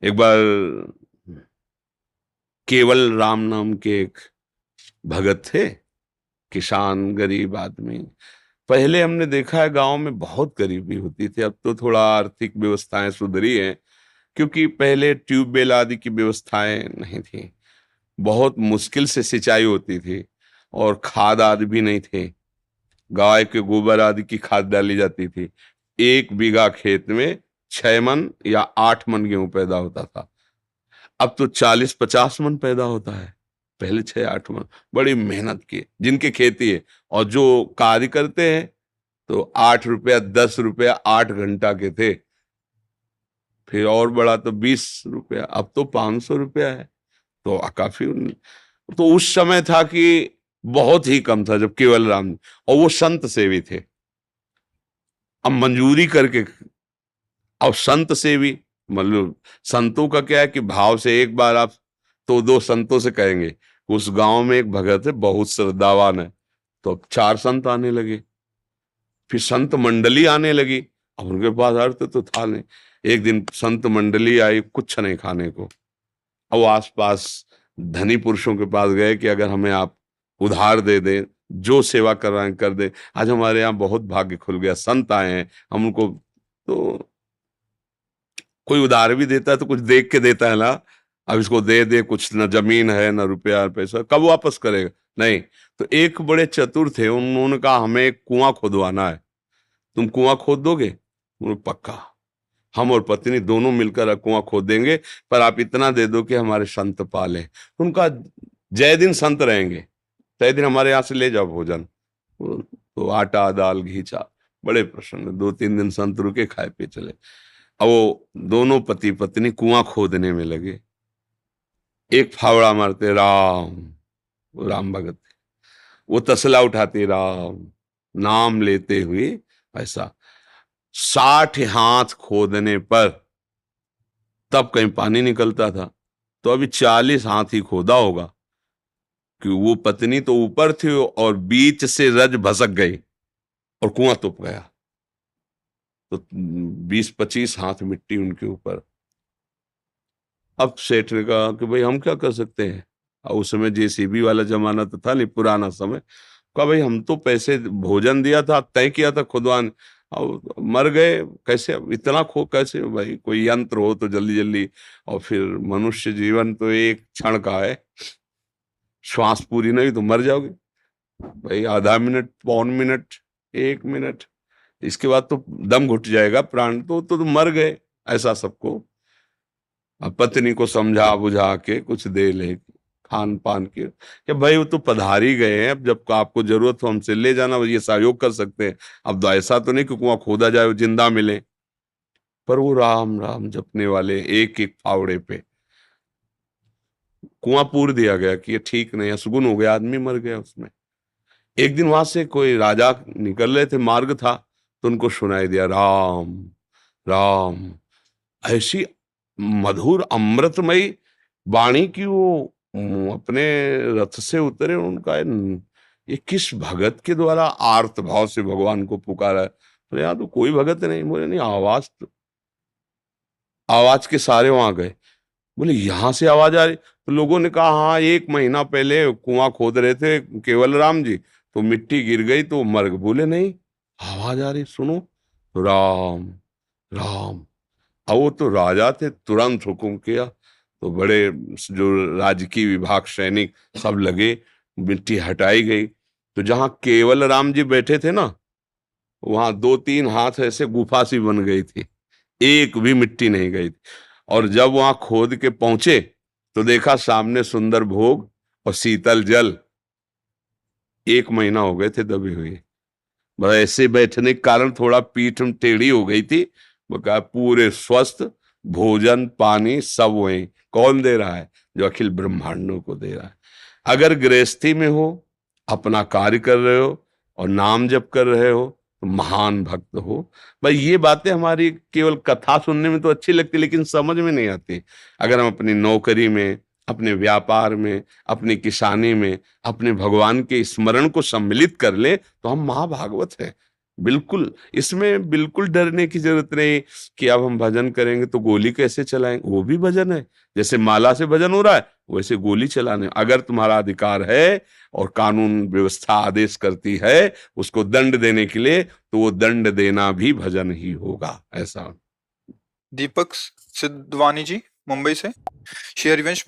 एक बार केवल राम नाम के एक भगत थे, किसान गरीब आदमी। पहले हमने देखा है गांव में बहुत गरीबी होती थी, अब तो थोड़ा आर्थिक व्यवस्थाएं सुधरी हैं, क्योंकि पहले ट्यूबवेल आदि की व्यवस्थाएं नहीं थी। बहुत मुश्किल से सिंचाई होती थी और खाद आदि भी नहीं थे। गाय के गोबर आदि की खाद डाली जाती थी। 1 बीघा खेत में 6 मन या 8 मन गेहूं पैदा होता था। अब तो 40-50 मन पैदा होता है, पहले 6-8 मन। बड़ी मेहनत की जिनकी खेती है, और जो कार्य करते हैं तो 8 रुपया 10 रुपया 8 घंटा के थे। फिर और बड़ा तो 20 रुपया, अब तो 500 रुपया है। तो काफी तो उस समय था कि बहुत ही कम था जब केवल राम, और वो संत सेवी थे। अब मंजूरी करके, अब संत सेवी मतलब संतों का क्या है कि भाव से एक बार आप तो 2 संतों से कहेंगे। उस गांव में एक भगत है बहुत श्रद्धावान है, तो अब 4 संत आने लगे, फिर संत मंडली आने लगी। अब उनके पास अर्थ तो था नहीं। एक दिन संत मंडली आई, कुछ नहीं खाने को। अब वो आसपास धनी पुरुषों के पास गए कि अगर हमें आप उधार दे दें, जो सेवा कर रहे हैं कर दे, आज हमारे यहाँ बहुत भाग्य खुल गया, संत आए हैं, हम उनको तो कोई उधार भी देता है तो कुछ देख के देता है ना। अब इसको दे दे, कुछ न जमीन है न रुपया पैसा, कब वापस करेगा? नहीं। तो एक बड़े चतुर थे, उन्होंने कहा हमें एक कुआं खोदवाना है, तुम कुआं खोद दोगे? पक्का, हम और पत्नी दोनों मिलकर कुआं खोद देंगे, पर आप इतना दे दो कि हमारे संत पाले। उनका जय दिन संत रहेंगे, तय दिन हमारे यहाँ से ले जाओ भोजन। तो आटा दाल घी चा, बड़े प्रसन्न। 2-3 दिन संत रुके, खाए पे चले। अब वो दोनों पति पत्नी कुआं खोदने में लगे। एक फावड़ा मारते राम, वो राम भगत थे, वो तसला उठाते राम, नाम लेते हुए ऐसा 60 हाथ खोदने पर तब कहीं पानी निकलता था। तो अभी 40 हाथ ही खोदा होगा कि वो पत्नी तो ऊपर थी और बीच से रज भसक गई और कुआं तुप गया। तो 20-25 हाथ मिट्टी उनके ऊपर। अब सेठ ने कहा कि भाई हम क्या कर सकते हैं, और उस समय जेसीबी वाला जमाना तो था नहीं, पुराना समय। कहा भाई हम तो पैसे भोजन दिया था, तय किया था खुदवान, और मर गए कैसे? अब इतना खो कैसे भाई? कोई यंत्र हो तो जल्दी जल्दी। और फिर मनुष्य जीवन तो एक क्षण का है, श्वास पूरी नहीं तो मर जाओगे भाई। आधा मिनट, पौन मिनट, 1 मिनट, इसके बाद तो दम घुट जाएगा, प्राण तो मर गए। ऐसा सबको। अब पत्नी को समझा बुझा के कुछ दे ले खान पान के, कि भाई वो तो पधार ही गए हैं, अब जब आपको जरूरत हो हमसे ले जाना, ये सहयोग कर सकते हैं। अब तो ऐसा तो नहीं कि कुआं खोदा जाए वो जिंदा मिले। पर वो राम राम जपने वाले एक एक फावड़े पे कुआं पूर दिया गया कि ये ठीक नहीं है, सुगुन हो गया, आदमी मर गया उसमें। एक दिन वहां से कोई राजा निकल रहे थे, मार्ग था, तो उनको सुनाई दिया राम राम। ऐसी मधुर अमृतमयी वाणी की वो अपने रथ से उतरे। उनका ये किस भगत के द्वारा आर्त भाव से भगवान को पुकारा है? तो यहाँ तो कोई भगत नहीं। बोले नहीं, आवाज तो, आवाज के सारे वहां गए। बोले यहां से आवाज आ रही? तो लोगों ने कहा हाँ, 1 महीना पहले कुआं खोद रहे थे केवल राम जी, तो मिट्टी गिर गई तो मर गए। बोले नहीं, आवाज आ रही, सुनो। तो राम राम। अब वो तो राजा थे, तुरंत हुक्म किया। तो बड़े जो राजकीय विभाग सैनिक सब लगे, मिट्टी हटाई गई। तो जहां केवल राम जी बैठे थे ना, वहां 2-3 हाथ ऐसे गुफा सी बन गई थी, एक भी मिट्टी नहीं गई थी। और जब वहां खोद के पहुंचे तो देखा सामने सुंदर भोग और शीतल जल। 1 महीना हो गए थे दबे हुए। बस ऐसे बैठने के कारण थोड़ा पीठ टेढ़ी हो गई थी। वो कहा पूरे स्वस्थ, भोजन पानी सब वही। कौन दे रहा है? जो अखिल ब्रह्मांडों को दे रहा है। अगर गृहस्थी में हो, अपना कार्य कर रहे हो और नाम जप कर रहे हो, तो महान भक्त हो। भाई ये बातें हमारी केवल कथा सुनने में तो अच्छी लगती, लेकिन समझ में नहीं आती। अगर हम अपनी नौकरी में, अपने व्यापार में, अपनी किसानी में, अपने भगवान के स्मरण को सम्मिलित कर ले, तो हम महाभागवत हैं। बिल्कुल, इसमें बिल्कुल डरने की जरूरत नहीं कि अब हम भजन करेंगे तो गोली कैसे चलाएंगे, वो भी भजन है। जैसे माला से भजन हो रहा है, वैसे गोली चलाने, अगर तुम्हारा अधिकार है और कानून व्यवस्था आदेश करती है उसको दंड देने के लिए, तो वो दंड देना भी भजन ही होगा, ऐसा। दीपक सिद्धवानी जी, मुंबई से। श्री हरिवंश